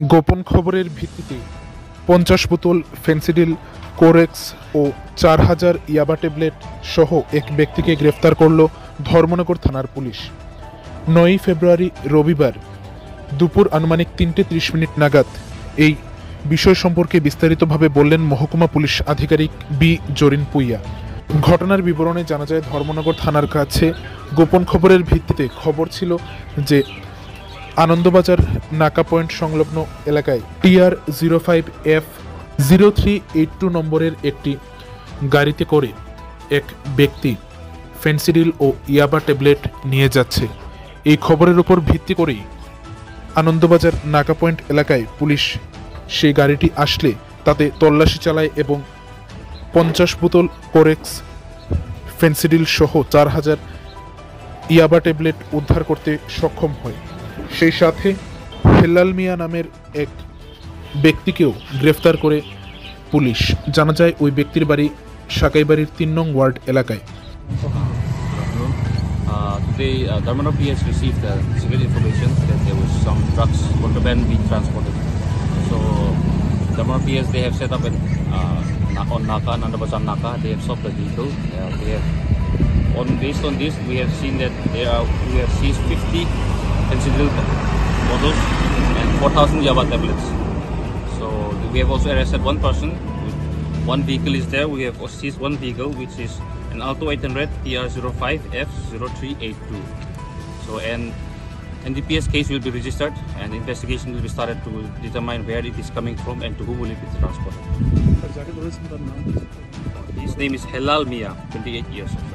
গোপন খবরের ভিত্তিতে ৫০ বোতল ফেন্সিডিল, কোরেক্স ও ৪,০০০ ইয়াবা ট্যাবলেট সহ এক ব্যক্তিকে গ্রেফতার করল ধর্মনগর থানার পুলিশ। ৯ ফেব্রুয়ারি রবিবার দুপুর আনুমানিক ৩:৩০ নাগাদ এই বিষয় সম্পর্কে বিস্তারিতভাবে বললেন মহকুমা পুলিশ আধিকারিক বি জরিন পুইয়া। ঘটনার বিবরণে জানা যায়, ধর্মনগর থানার কাছে গোপন খবরের ভিত্তিতে খবর ছিল যে আনন্দবাজার নাকা পয়েন্ট সংলগ্ন এলাকায় TR05F0382 নম্বরের একটি গাড়িতে করে এক ব্যক্তি ফেন্সিডিল ও ইয়াবা ট্যাবলেট নিয়ে যাচ্ছে। এই খবরের উপর ভিত্তি করেই আনন্দবাজার নাকা পয়েন্ট এলাকায় পুলিশ সেই গাড়িটি আসলে তাতে তল্লাশি চালায় এবং ৫০ বোতল কোরেক্স, ফেন্সিডিল সহ ৪,০০০ ইয়াবা ট্যাবলেট উদ্ধার করতে সক্ষম হয়। সেই সাথে হেলাল মিয়া নামের এক ব্যক্তিকেও গ্রেফতার করে পুলিশ। জানা যায় ওই ব্যক্তির বাড়ি সাকাইবাড়ির ৩ নং ওয়ার্ড এলাকায়। Today, Dharmanagar PS received secret information that there was some drugs contraband being transported. So, Dharmanagar PS, they have set up on Naka, Nandabazar Naka. They have stopped the vehicle. Based on this, we have seen that we have seized 50 fentanyl bottles and 4,000 Yaba tablets. So, we have also arrested one person. One vehicle is there. We have seized one vehicle, which is an Alto 800 TR05F0382. So, and NDPS case will be registered and investigation will be started to determine where it is coming from and to whom will it be transported. His name is Helal Mia, 28 years old.